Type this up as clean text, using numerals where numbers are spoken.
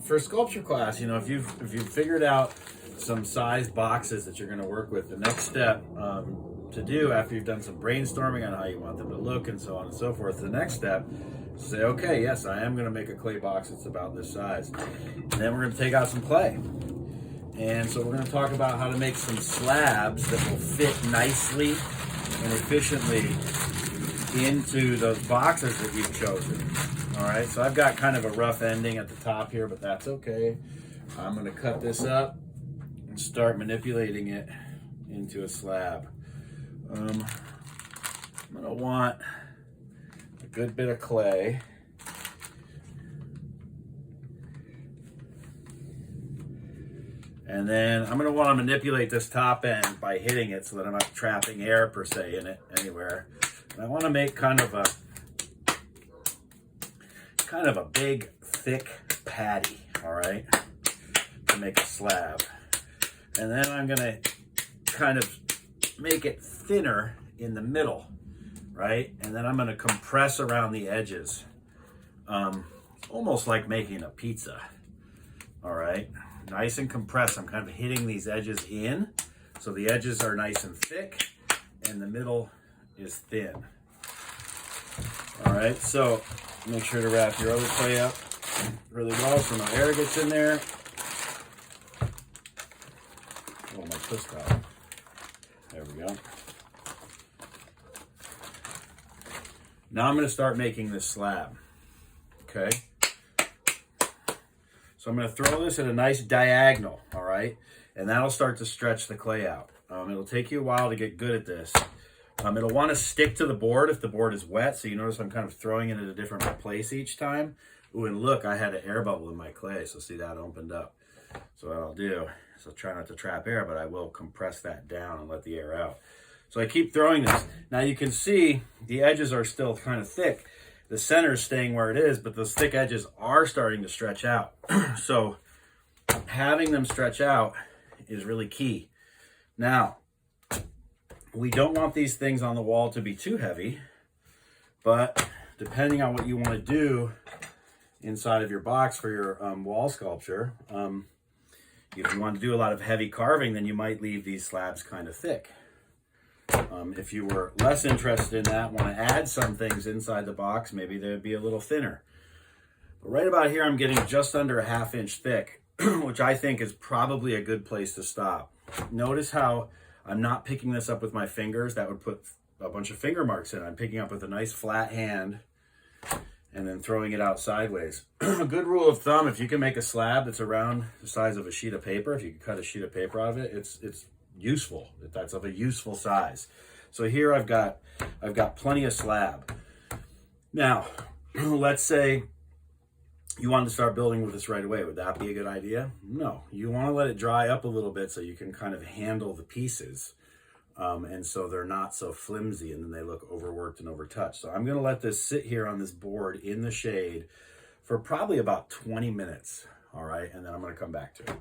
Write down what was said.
for sculpture class, you know, if you've figured out some size boxes that you're going to work with, the next step to do after you've done some brainstorming on how you want them to look and so on and so forth, the next step is say, okay, yes, I am going to make a clay box that's about this size. And then we're going to take out some clay. And so we're going to talk about how to make some slabs that will fit nicely and efficiently into those boxes that you've chosen. All right, so I've got kind of a rough ending at the top here, but that's okay. I'm going to cut this up and start manipulating it into a slab. I'm going to want a good bit of clay. And then I'm going to want to manipulate this top end by hitting it so that I'm not trapping air per se in it anywhere. And I want to make kind of a big, thick patty, all right, to make a slab. And then I'm going to kind of make it thinner in the middle, right? And then I'm going to compress around the edges, almost like making a pizza, all right? Nice and compressed. I'm kind of hitting these edges in, so the edges are nice and thick, and the middle is thin. All right, so make sure to wrap your other clay up really well so no air gets in there. Oh, my twist towel. There we go. Now I'm going to start making this slab. Okay. So I'm going to throw this at a nice diagonal, all right? And that'll start to stretch the clay out. It'll take you a while to get good at this. It'll want to stick to the board if the board is wet. So you notice I'm kind of throwing it at a different place each time. Ooh, and look, I had an air bubble in my clay. So see, that opened up. So what I'll do is I'll try not to trap air, but I will compress that down and let the air out. So I keep throwing this. Now you can see the edges are still kind of thick. The center is staying where it is, but those thick edges are starting to stretch out. So having them stretch out is really key. Now, we don't want these things on the wall to be too heavy, but depending on what you want to do inside of your box for your wall sculpture, if you want to do a lot of heavy carving, then you might leave these slabs kind of thick. If you were less interested in that, want to add some things inside the box, maybe they'd be a little thinner. But right about here, I'm getting just under a 1/2 inch thick, which I think is probably a good place to stop. Notice how I'm not picking this up with my fingers. That would put a bunch of finger marks in. I'm picking up with a nice flat hand and then throwing it out sideways. A good rule of thumb, if you can make a slab that's around the size of a sheet of paper, if you can cut a sheet of paper out of it, it's useful. That's of a useful size. So here I've got plenty of slab. Now, let's say you wanted to start building with this right away. Would that be a good idea? No. You want to let it dry up a little bit so you can kind of handle the pieces. And so they're not so flimsy and then they look overworked and overtouched. So I'm going to let this sit here on this board in the shade for probably about 20 minutes. All right. And then I'm going to come back to it.